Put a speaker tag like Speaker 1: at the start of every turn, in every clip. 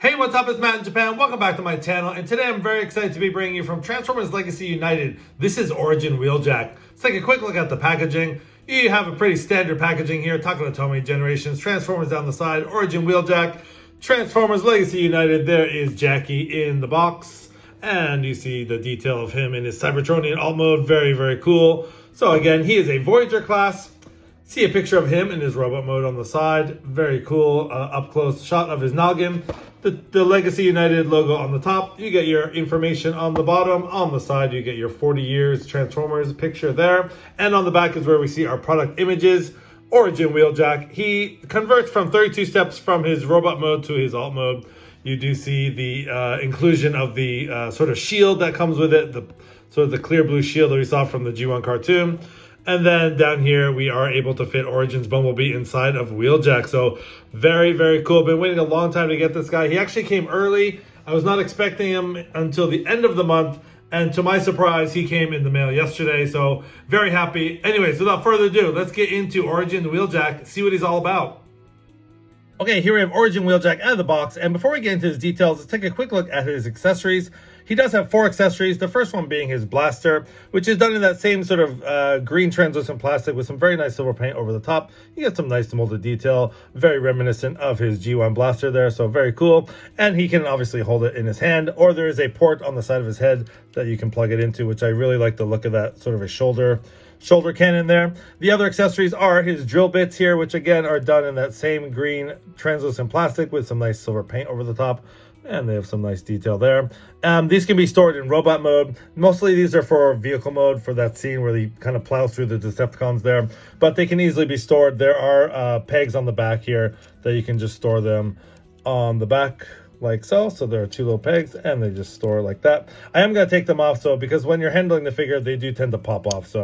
Speaker 1: Hey, what's up? It's Matt in Japan. Welcome back to my channel. And today I'm very excited to be bringing you from Transformers Legacy United. This is Origin Wheeljack. Let's take a quick look at the packaging. You have a pretty standard packaging here. Takatomi Generations, Transformers down the side, Origin Wheeljack, Transformers Legacy United. There is Jackie in the box. And you see the detail of him in his Cybertronian alt mode. Very, very cool. So again, he is a Voyager class. See a picture of him in his robot mode on the side. Very cool. Up close shot of his noggin. The Legacy United logo on the top. You get your information on the bottom. On the side, you get your 40 years Transformers picture there. And on the back is where we see our product images. Origin Wheeljack. He converts from 32 steps from his robot mode to his alt mode. You do see the inclusion of the sort of shield that comes with it. The sort of the clear blue shield that we saw from the G1 cartoon. And then down here, we are able to fit Origin's Bumblebee inside of Wheeljack. So very, very cool. Been waiting a long time to get this guy. He actually came early. I was not expecting him until the end of the month. And to my surprise, he came in the mail yesterday. So very happy. Anyways, without further ado, let's get into Origin Wheeljack, see what he's all about. Okay, here we have Origin Wheeljack out of the box. And before we get into his details, let's take a quick look at his accessories. He does have 4 accessories, the first one being his blaster, which is done in that same sort of green translucent plastic with some very nice silver paint over the top. You get some nice molded detail, very reminiscent of his G1 blaster there, so very cool. And he can obviously hold it in his hand, or there is a port on the side of his head that you can plug it into, which I really like the look of that sort of a shoulder cannon there. The other accessories are his drill bits here, which again are done in that same green translucent plastic with some nice silver paint over the top. And they have some nice detail there. These can be stored in robot mode. Mostly these are for vehicle mode, for that scene where he kind of plows through the Decepticons there. But they can easily be stored. There are pegs on the back here that you can just store them on the back like so. So there are 2 little pegs and they just store like that. I am going to take them off because when you're handling the figure, they do tend to pop off.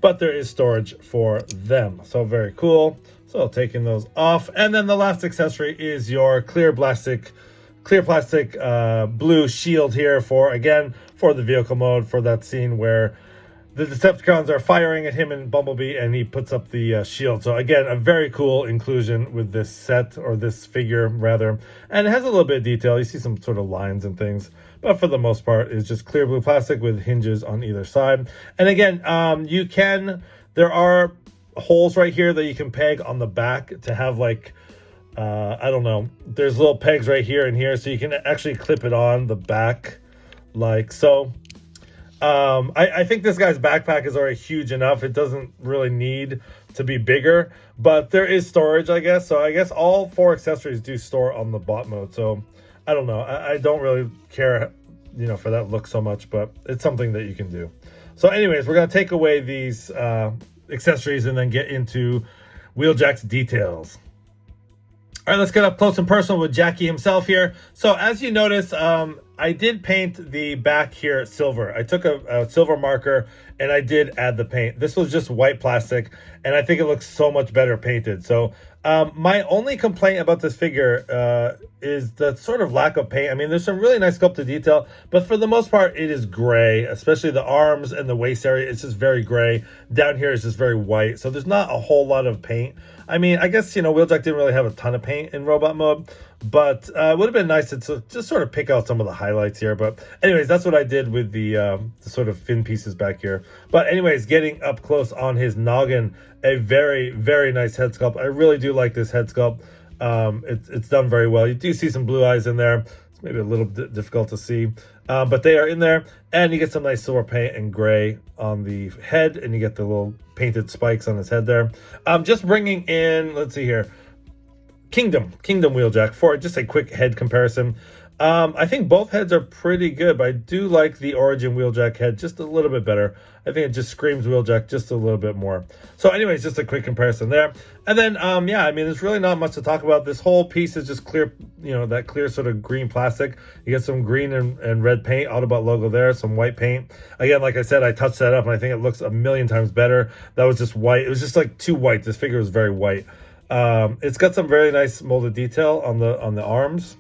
Speaker 1: But there is storage for them. So very cool. So taking those off. And then the last accessory is your clear plastic blue shield here for the vehicle mode, for that scene where the Decepticons are firing at him and Bumblebee and he puts up the shield. So again, a very cool inclusion with this set, or this figure rather. And it has a little bit of detail. You see some sort of lines and things, but for the most part it's just clear blue plastic with hinges on either side. And again, there are holes right here that you can peg on the back to have like, I don't know, there's little pegs right here and here, so you can actually clip it on the back like so. I think this guy's backpack is already huge enough. It doesn't really need to be bigger, but there is storage, I guess. So I guess all 4 accessories do store on the bot mode. So I don't know. I don't really care, for that look so much, but it's something that you can do. So anyways, we're going to take away these accessories and then get into Wheeljack's details. All right, let's get up close and personal with Jackie himself here. So as you notice, I did paint the back here silver. I took a silver marker and I did add the paint. This was just white plastic and I think it looks so much better painted. So my only complaint about this figure is the sort of lack of paint. I mean, there's some really nice sculpted detail, but for the most part, it is gray, especially the arms and the waist area. It's just very gray. Down here is just very white. So there's not a whole lot of paint. I mean, I guess, Wheeljack didn't really have a ton of paint in robot mode, but it would have been nice to just sort of pick out some of the highlights here. But anyways, that's what I did with the sort of fin pieces back here. But anyways, getting up close on his noggin, a very, very nice head sculpt. I really do like this head sculpt. It's done very well. You do see some blue eyes in there. It's maybe a little difficult to see, but they are in there. And you get some nice silver paint and gray on the head, and you get the little painted spikes on his head there. Just bringing in, let's see here, Kingdom Wheeljack for just a quick head comparison. I think both heads are pretty good, but I do like the Origin Wheeljack head just a little bit better. I think it just screams Wheeljack just a little bit more. So anyways, just a quick comparison there. And then, yeah, I mean, there's really not much to talk about. This whole piece is just clear, that clear sort of green plastic. You get some green and red paint, Autobot logo there, some white paint. Again, like I said, I touched that up and I think it looks a million times better. That was just white. It was just like too white. This figure was very white. It's got some very nice molded detail on the arms.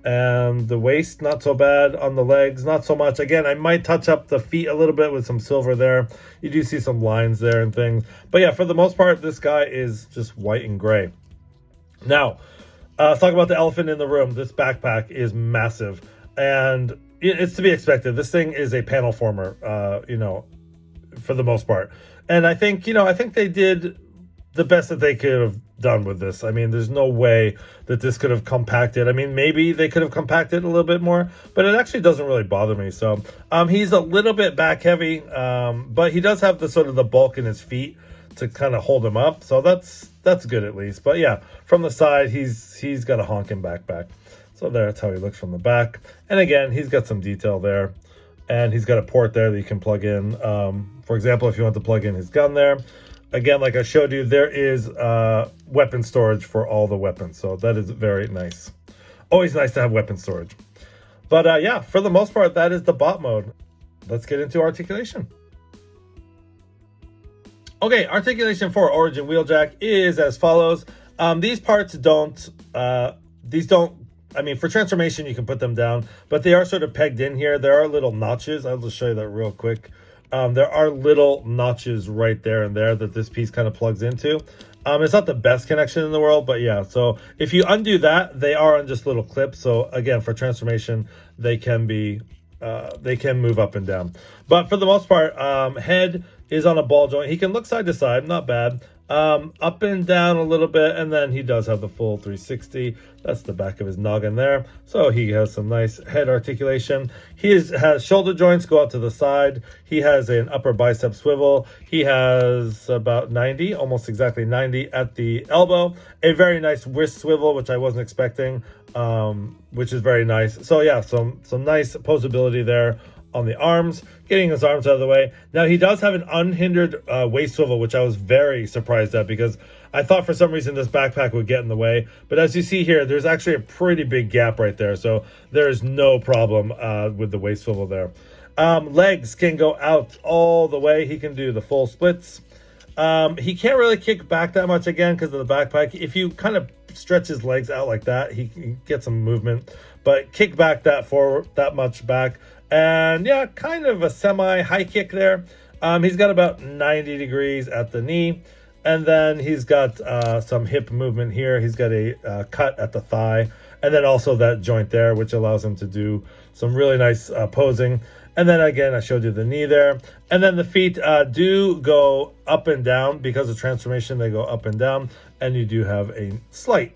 Speaker 1: And the waist, not so bad. On the legs, not so much. Again, I might touch up the feet a little bit with some silver there. You do see some lines there and things. But yeah, for the most part, this guy is just white and gray. Now, Let's talk about the elephant in the room. This backpack is massive, and it's to be expected. This thing is a panel former, for the most part. And I think they did the best that they could have done with this. I mean, there's no way that this could have compacted. I mean, maybe they could have compacted a little bit more, but it actually doesn't really bother me. So he's a little bit back heavy, but he does have the sort of the bulk in his feet to kind of hold him up. So that's good at least. But yeah, from the side, he's got a honking backpack. So that's how he looks from the back. And again, he's got some detail there. And he's got a port there that you can plug in. For example, if you want to plug in his gun there. Again, like I showed you, there is weapon storage for all the weapons. So that is very nice. Always nice to have weapon storage. But yeah, for the most part, that is the bot mode. Let's get into articulation. Okay, articulation for Origin Wheeljack is as follows. These parts don't, I mean, for transformation, you can put them down, but they are sort of pegged in here. There are little notches. I'll just show you that real quick. There are little notches right there and there that this piece kind of plugs into. It's not the best connection in the world, but yeah. So if you undo that, they are on just little clips. So again, for transformation, they can move up and down. But for the most part, head is on a ball joint. He can look side to side, not bad. Up and down a little bit, and then he does have the full 360. That's the back of his noggin there. So he has some nice head articulation. He has shoulder joints go out to the side. He has an upper bicep swivel. He has about 90, almost exactly 90 at the elbow. A very nice wrist swivel, which I wasn't expecting, which is very nice. So yeah, some nice posability there on the arms, getting his arms out of the way. Now he does have an unhindered waist swivel, which I was very surprised at because I thought for some reason this backpack would get in the way. But as you see here, there's actually a pretty big gap right there. So there is no problem with the waist swivel there. Legs can go out all the way. He can do the full splits. He can't really kick back that much again because of the backpack. If you kind of stretch his legs out like that, he gets some movement. But kick back that much back. And yeah, kind of a semi-high kick there. He's got about 90 degrees at the knee. And then he's got some hip movement here. He's got a cut at the thigh. And then also that joint there, which allows him to do some really nice posing. And then again, I showed you the knee there. And then the feet do go up and down because of transformation. They go up and down. And you do have a slight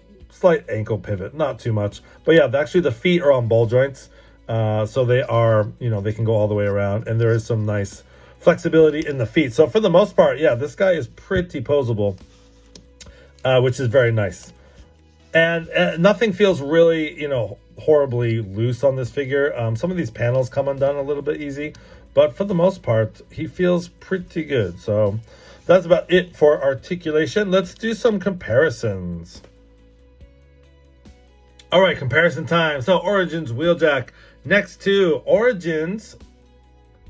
Speaker 1: ankle pivot. Not too much. But yeah, actually the feet are on ball joints. So they are, they can go all the way around, and there is some nice flexibility in the feet. So for the most part, yeah, this guy is pretty posable, which is very nice. And nothing feels really, horribly loose on this figure. Some of these panels come undone a little bit easy, but for the most part, he feels pretty good. So that's about it for articulation. Let's do some comparisons. All right, comparison time. So Origins Wheeljack next to Origins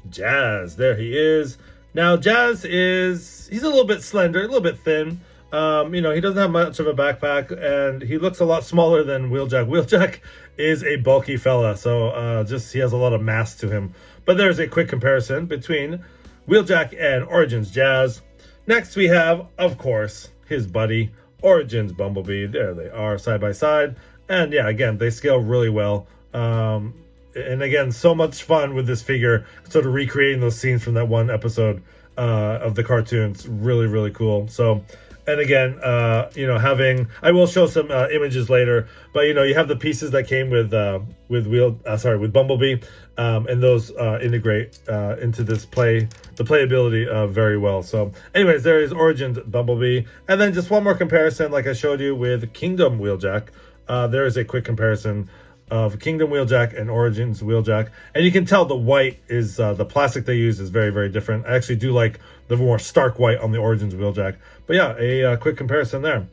Speaker 1: Jazz. There he is. Now Jazz he's a little bit slender, a little bit thin. He doesn't have much of a backpack, and he looks a lot smaller than Wheeljack. Wheeljack is a bulky fella, so he has a lot of mass to him. But there's a quick comparison between Wheeljack and Origins Jazz. Next we have, of course, his buddy Origins Bumblebee. There they are, side by side. And yeah, again, they scale really well. And again, so much fun with this figure, sort of recreating those scenes from that one episode of the cartoons. Really, really cool. So, and again, I will show some images later, but you have the pieces that came with Bumblebee, and those integrate into this the playability very well. So anyways, there is Origins Bumblebee. And then just one more comparison, like I showed you with Kingdom Wheeljack. There is a quick comparison of Kingdom Wheeljack and Origins Wheeljack. And you can tell the white is, the plastic they use is very, very different. I actually do like the more stark white on the Origins Wheeljack. But yeah, a quick comparison there.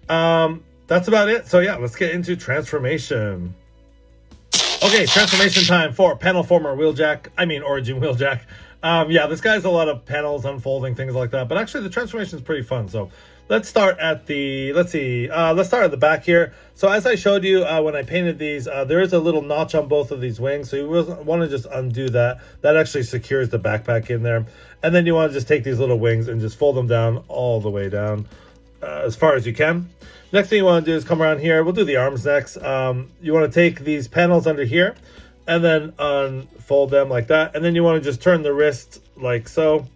Speaker 1: That's about it. So yeah, let's get into transformation. Okay, transformation time for panel former Origin Wheeljack. Yeah, this guy's a lot of panels unfolding, things like that. But actually the transformation is pretty fun. So let's start at the, let's start at the back here. So as I showed you when I painted these, there is a little notch on both of these wings. So you want to just undo that. That actually secures the backpack in there. And then you want to just take these little wings and just fold them down all the way down. as far as you can. Next thing you want to do is come around here. We'll do the arms next. You want to take these panels under here and then unfold them like that. And then you want to just turn the wrist like so.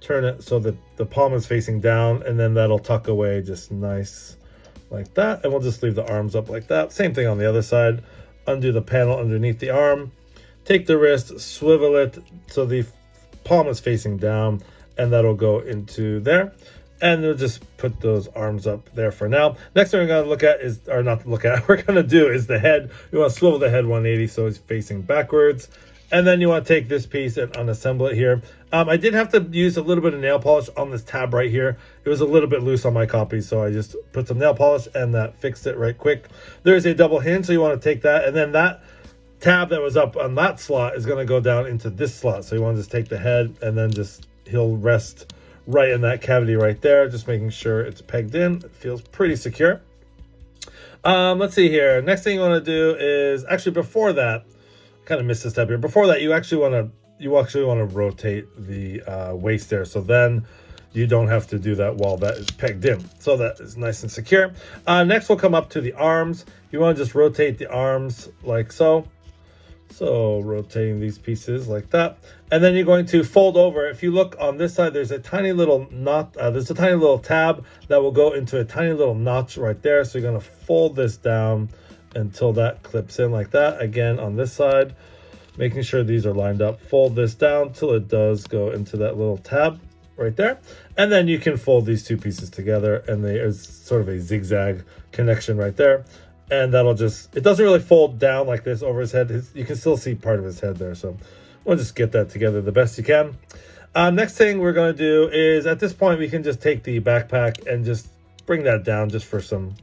Speaker 1: Turn it so that the palm is facing down, and then that'll tuck away just nice like that. And we'll just leave the arms up like that. Same thing on the other side. Undo the panel underneath the arm. Take the wrist, swivel it so the palm is facing down, and that'll go into there. And we'll just put those arms up there for now. Next thing we're going to look at is, or not look at, we're going to do is the head. You want to swivel the head 180 so it's facing backwards. And then you want to take this piece and unassemble it here. I did have to use a little bit of nail polish on this tab right here. It was a little bit loose on my copy, so I just put some nail polish and that fixed it right quick. There's a double hinge, so you want to take that. And then that tab that was up on that slot is going to go down into this slot. So you want to just take the head and then just, he'll rest right in that cavity right there, just making sure it's pegged in. It feels pretty secure. Let's see here. Next thing you want to do is, actually before that, kind of missed a step here. Before that, you actually want to rotate the waist there, so then you don't have to do that while that is pegged in. So that is nice and secure. Next, we'll come up to the arms. You want to just rotate the arms like so. So rotating these pieces like that. And then you're going to fold over. If you look on this side, there's a tiny little knot. There's a tiny little tab that will go into a tiny little notch right there. So you're going to fold this down until that clips in like that. Again, on this side, making sure these are lined up. Fold this down till it does go into that little tab right there. And then you can fold these two pieces together, and there's sort of a zigzag connection right there. And that'll just, it doesn't really fold down like this over his head. You can still see part of his head there. So we'll just get that together the best you can. Next thing we're going to do is, at this point, we can just take the backpack and just bring that down just for some,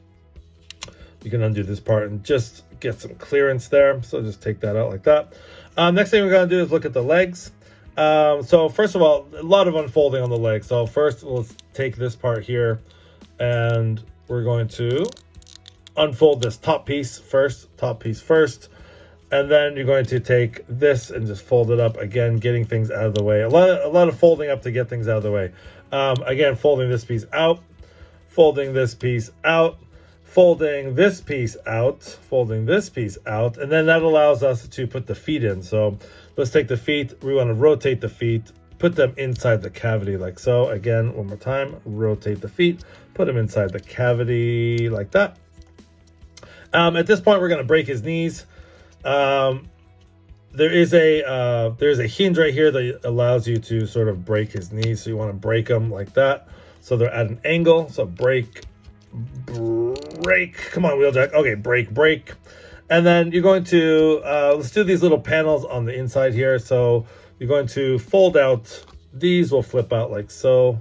Speaker 1: you can undo this part and just get some clearance there. So just take that out like that. Next thing we're going to do is look at the legs. So first of all, a lot of unfolding on the legs. So first, let's take this part here, and we're going to unfold this top piece first, and then you're going to take this and just fold it up again, getting things out of the way. A lot of folding up to get things out of the way. Again, folding this piece out, folding this piece out, folding this piece out, folding this piece out, and then that allows us to put the feet in. So let's take the feet. We want to rotate the feet, put them inside the cavity like so. Again, one more time, rotate the feet, put them inside the cavity like that. At this point, we're going to break his knees. There's a hinge right here that allows you to sort of break his knees. So you want to break them like that, so they're at an angle. So break. Come on, Wheeljack. Okay, break. And then you're going to, let's do these little panels on the inside here. So you're going to fold out. These will flip out like so.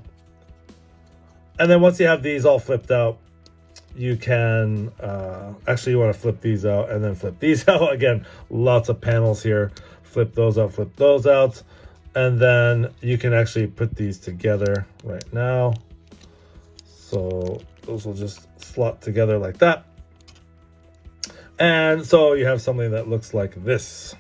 Speaker 1: And then once you have these all flipped out, you can, actually you want to flip these out and then flip these out. Again, lots of panels here. Flip those out. And then you can actually put these together right now. So those will just slot together like that. And so you have something that looks like this.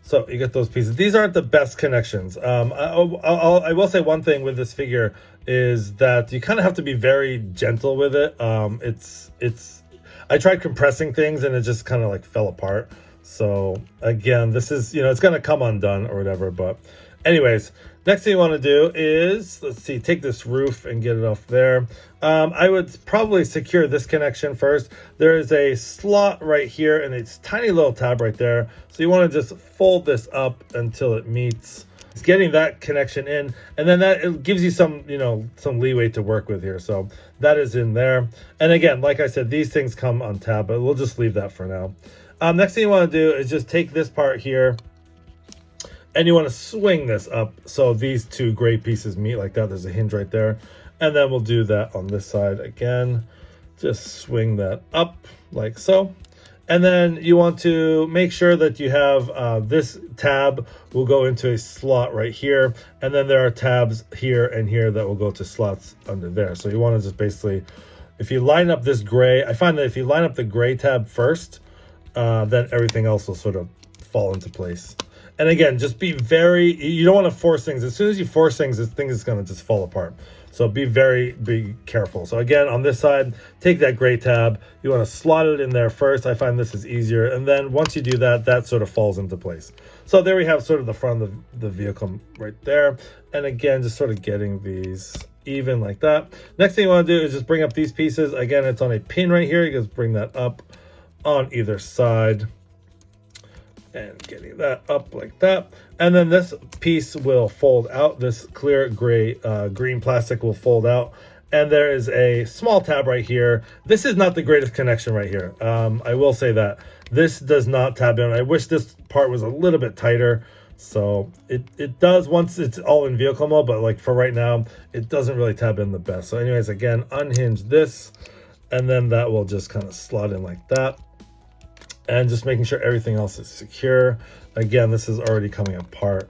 Speaker 1: So you get those pieces. These aren't the best connections. I will say one thing with this figure is that you kind of have to be very gentle with it. I tried compressing things and it just kind of like fell apart. So again, this is, it's going to come undone or whatever. But anyways, next thing you want to do is, let's see, take this roof and get it off there. I would probably secure this connection first. There is a slot right here and it's tiny little tab right there. So you want to just fold this up until it meets. It's getting that connection in, and then that it gives you some, some leeway to work with here. So that is in there. And again, like I said, these things come on tab, but we'll just leave that for now. Next thing you want to do is just take this part here, and you want to swing this up so these two gray pieces meet like that. There's a hinge right there. And then we'll do that on this side again. Just swing that up like so. And then you want to make sure that you have this tab will go into a slot right here. And then there are tabs here and here that will go to slots under there. So you want to just basically, if you line up this gray, I find that if you line up the gray tab first, then everything else will sort of fall into place. And again, just be you don't want to force things. As soon as you force things, this thing is going to just fall apart. So be careful. So again, on this side, take that gray tab. You want to slot it in there first. I find this is easier. And then once you do that, that sort of falls into place. So there we have sort of the front of the vehicle right there. And again, just sort of getting these even like that. Next thing you want to do is just bring up these pieces. Again, it's on a pin right here. You just bring that up on either side. And getting that up like that. And then this piece will fold out. This clear gray green plastic will fold out. And there is a small tab right here. This is not the greatest connection right here. I will say that. This does not tab in. I wish this part was a little bit tighter. So it does once it's all in vehicle mode, but like for right now, it doesn't really tab in the best. So anyways, again, unhinge this, and then that will just kind of slot in like that. And just making sure everything else is secure. Again, this is already coming apart.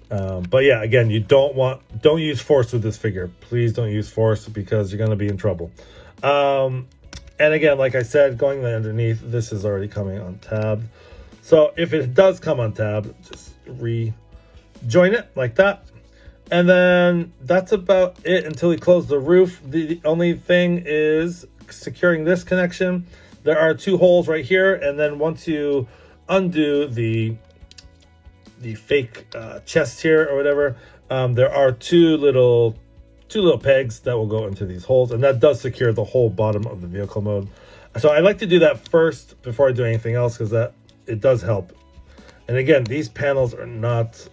Speaker 1: But yeah, again, you don't use force with this figure. Please don't use force because you're going to be in trouble. And again, like I said, going underneath, this is already coming untabbed. So if it does come untabbed, just rejoin it like that. And then that's about it until we close the roof. The only thing is securing this connection. There are two holes right here, and then once you undo the fake chest here or whatever, there are two little pegs that will go into these holes, and that does secure the whole bottom of the vehicle mode. So I like to do that first before I do anything else because it does help. And again, these panels are not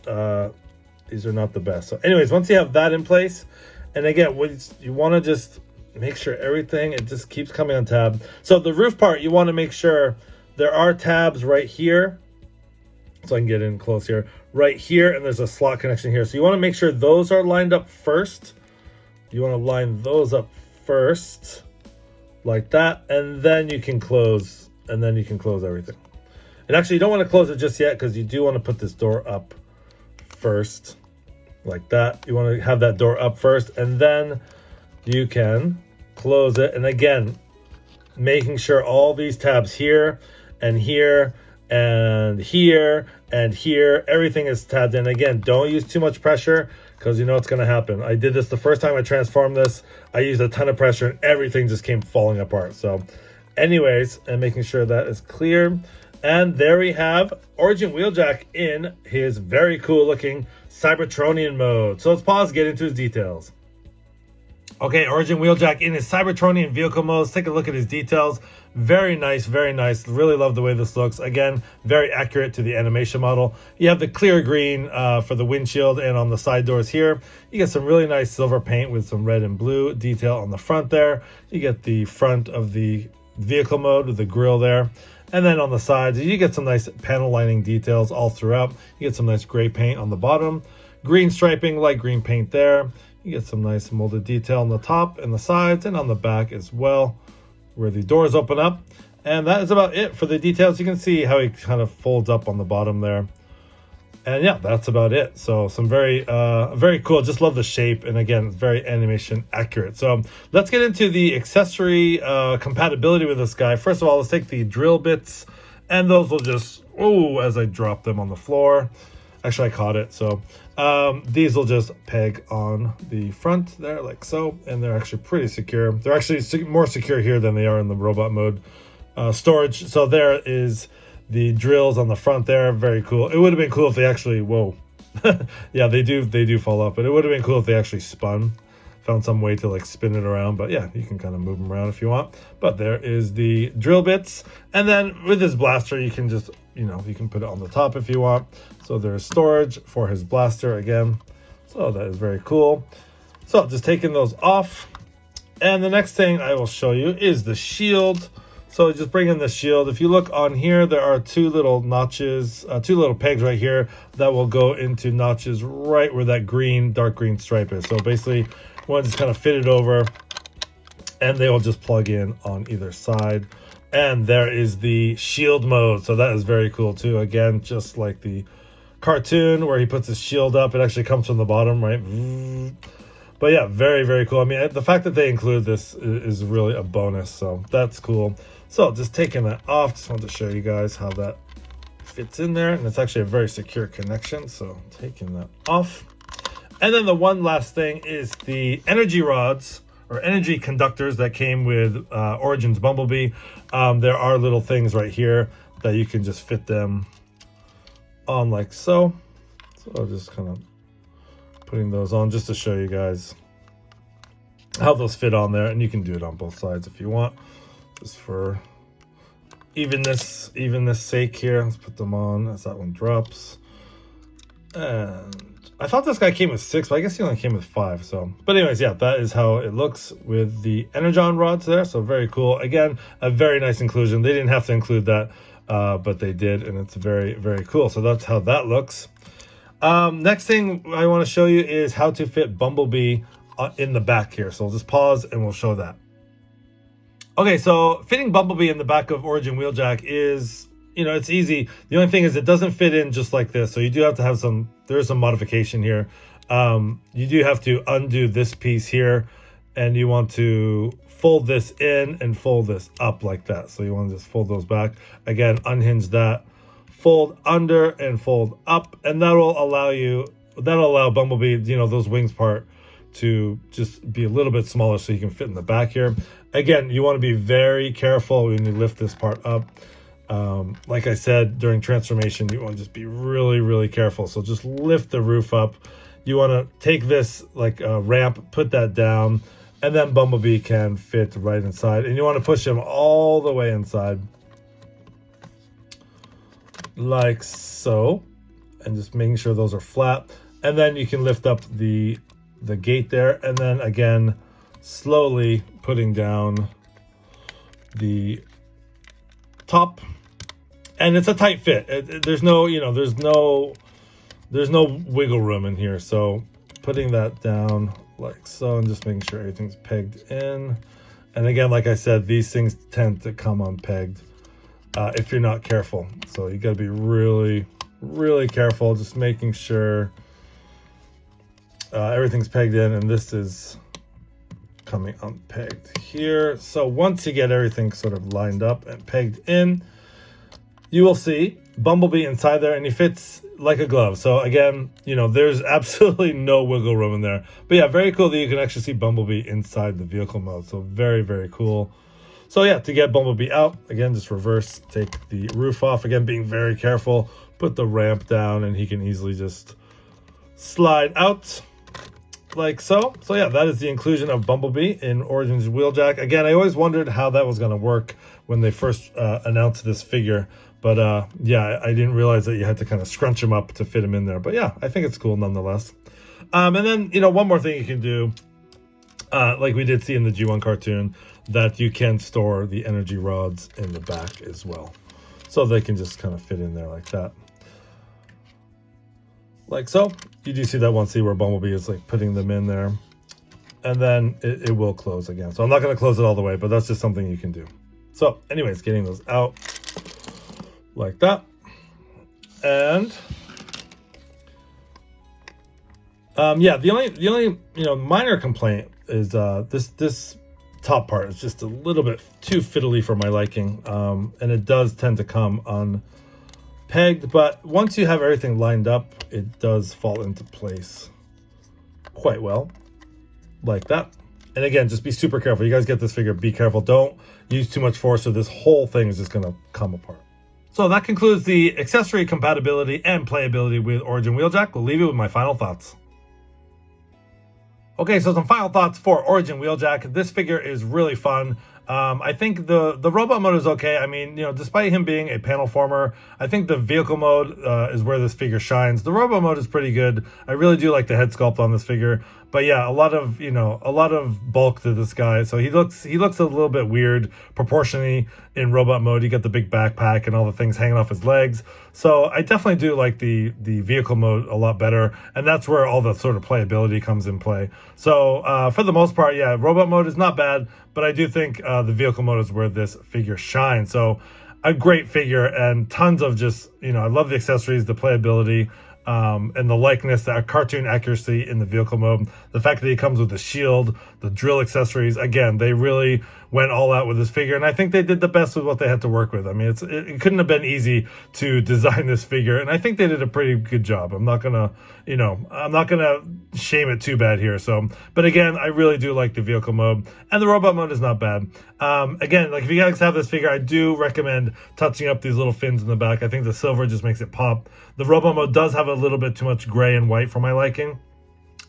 Speaker 1: these are not the best. So anyways, once you have that in place, and again, you want to just make sure everything, it just keeps coming on tab. So the roof part, you want to make sure there are tabs right here. So I can get in close here. Right here, and there's a slot connection here. So you want to make sure those are lined up first. You want to line those up first, like that. And then you can close, everything. And actually, you don't want to close it just yet because you do want to put this door up first, like that. You want to have that door up first, and then you can close it. And again, making sure all these tabs here and here and here and here, everything is tabbed in. Again, don't use too much pressure because you know what's going to happen. I did this the first time I transformed this. I used a ton of pressure and everything just came falling apart. So anyways, and making sure that is clear. And there we have Origin Wheeljack in his very cool looking Cybertronian mode. So let's pause, get into his details. Okay, Origin Wheeljack in his Cybertronian vehicle mode. Let's take a look at his details. Very nice, very nice. Really love the way this looks. Again, very accurate to the animation model. You have the clear green for the windshield and on the side doors here. You get some really nice silver paint with some red and blue detail on the front there. You get the front of the vehicle mode with the grille there. And then on the sides, you get some nice panel lining details all throughout. You get some nice gray paint on the bottom. Green striping, light green paint there. You get some nice molded detail on the top and the sides and on the back as well, where the doors open up. And that is about it for the details. You can see how he kind of folds up on the bottom there. And yeah, that's about it. So some very cool. Just love the shape. And again, very animation accurate. So let's get into the accessory compatibility with this guy. First of all, let's take the drill bits. And those will just, as I drop them on the floor. Actually, I caught it. So these will just peg on the front there like so. And they're actually pretty secure. They're actually more secure here than they are in the robot mode storage. So there is the drills on the front there. Very cool. It would have been cool if they actually, yeah, they do fall up. But it would have been cool if they actually spun. Found some way to like spin it around. But yeah, you can kind of move them around if you want. But there is the drill bits. And then with his blaster, you can just, you can put it on the top if you want. So there's storage for his blaster again. So that is very cool. So just taking those off. And the next thing I will show you is the shield. So just bring in the shield. If you look on here, there are two little notches, two little pegs right here that will go into notches right where that dark green stripe is. So basically, one just kind of fit it over and they will just plug in on either side. And there is the shield mode. So that is very cool too. Again, just like the cartoon where he puts his shield up, it actually comes from the bottom, right? But yeah, very, very cool. I mean, the fact that they include this is really a bonus. So that's cool. So just taking that off, just wanted to show you guys how that fits in there. And it's actually a very secure connection. So taking that off. And then the one last thing is the energy rods or energy conductors that came with Origins Bumblebee. There are little things right here that you can just fit them on like so. So I'll just kind of putting those on just to show you guys how those fit on there, and you can do it on both sides if you want, just for evenness sake here. Let's put them on as that one drops. And I thought this guy came with 6, but I guess he only came with 5. So, but anyways, yeah, that is how it looks with the Energon rods there. So very cool. Again, a very nice inclusion. They didn't have to include that, but they did, and it's very, very cool. So that's how that looks. Next thing I want to show you is how to fit Bumblebee in the back here. So we'll just pause and we'll show that. Okay, so fitting Bumblebee in the back of Origin Wheeljack is, you know, it's easy. The only thing is it doesn't fit in just like this. So you do have to have there's some modification here. You do have to undo this piece here, and you want to fold this in and fold this up like that. So you want to just fold those back. Again, unhinge that, fold under and fold up, and that'll allow Bumblebee, you know, those wings part to just be a little bit smaller so you can fit in the back here. Again, you want to be very careful when you lift this part up. Like I said, during transformation, you want to just be really, really careful. So just lift the roof up. You want to take this like a ramp, put that down, and then Bumblebee can fit right inside. And you want to push him all the way inside, like so, and just making sure those are flat. And then you can lift up the gate there, and then again, slowly putting down the top. And it's a tight fit. There's no, you know, there's no wiggle room in here. So putting that down like so, and just making sure everything's pegged in. And again, like I said, these things tend to come unpegged if you're not careful. So you got to be really, really careful, just making sure everything's pegged in, and this is coming unpegged here. So once you get everything sort of lined up and pegged in, you will see Bumblebee inside there, and he fits like a glove. So again, you know, there's absolutely no wiggle room in there. But yeah, very cool that you can actually see Bumblebee inside the vehicle mode. So very, very cool. So yeah, to get Bumblebee out, again, just reverse, take the roof off. Again, being very careful, put the ramp down, and he can easily just slide out like so. So yeah, that is the inclusion of Bumblebee in Origins Wheeljack. Again, I always wondered how that was going to work when they first announced this figure. But yeah, I didn't realize that you had to kind of scrunch him up to fit him in there. But yeah, I think it's cool nonetheless. And then, you know, one more thing you can do, like we did see in the G1 cartoon, that you can store the energy rods in the back as well. So they can just kind of fit in there like that. Like so. You do see that one scene where Bumblebee is like putting them in there. And then it will close again. So I'm not going to close it all the way, but that's just something you can do. So anyways, getting those out like that. And yeah, the only you know minor complaint is this top part is just a little bit too fiddly for my liking, and it does tend to come unpegged, but once you have everything lined up, it does fall into place quite well like that. And again, just be super careful. You guys get this figure, be careful, don't use too much force, or this whole thing is just going to come apart. So that concludes the accessory compatibility and playability with Origin Wheeljack. We'll leave you with my final thoughts. Okay, so some final thoughts for Origin Wheeljack. This figure is really fun. I think the robot mode is okay. I mean, you know, despite him being a panel former, I think the vehicle mode is where this figure shines. The robot mode is pretty good. I really do like the head sculpt on this figure. But yeah, a lot of bulk to this guy. So he looks a little bit weird proportionally in robot mode. You get the big backpack and all the things hanging off his legs. So I definitely do like the vehicle mode a lot better. And that's where all the sort of playability comes in play. So for the most part, yeah, robot mode is not bad. But I do think the vehicle mode is where this figure shines. So a great figure and tons of just, you know, I love the accessories, the playability. and the likeness, the cartoon accuracy in the vehicle mode, the fact that he comes with the shield, the drill accessories. Again, they really went all out with this figure, and I think they did the best with what they had to work with. I mean, it couldn't have been easy to design this figure, and I think they did a pretty good job. I'm not gonna shame it too bad here. So, but again, I really do like the vehicle mode, and the robot mode is not bad. Again, like if you guys have this figure, I do recommend touching up these little fins in the back. I think the silver just makes it pop. The robot mode does have a little bit too much gray and white for my liking.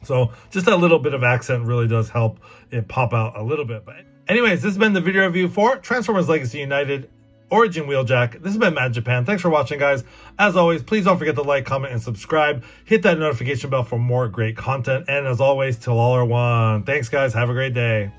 Speaker 1: So just that little bit of accent really does help it pop out a little bit. But anyways, this has been the video review for Transformers Legacy United Origin Wheeljack. This has been Matt Japan. Thanks for watching, guys. As always, please don't forget to like, comment, and subscribe. Hit that notification bell for more great content. And as always, till all are one. Thanks, guys. Have a great day.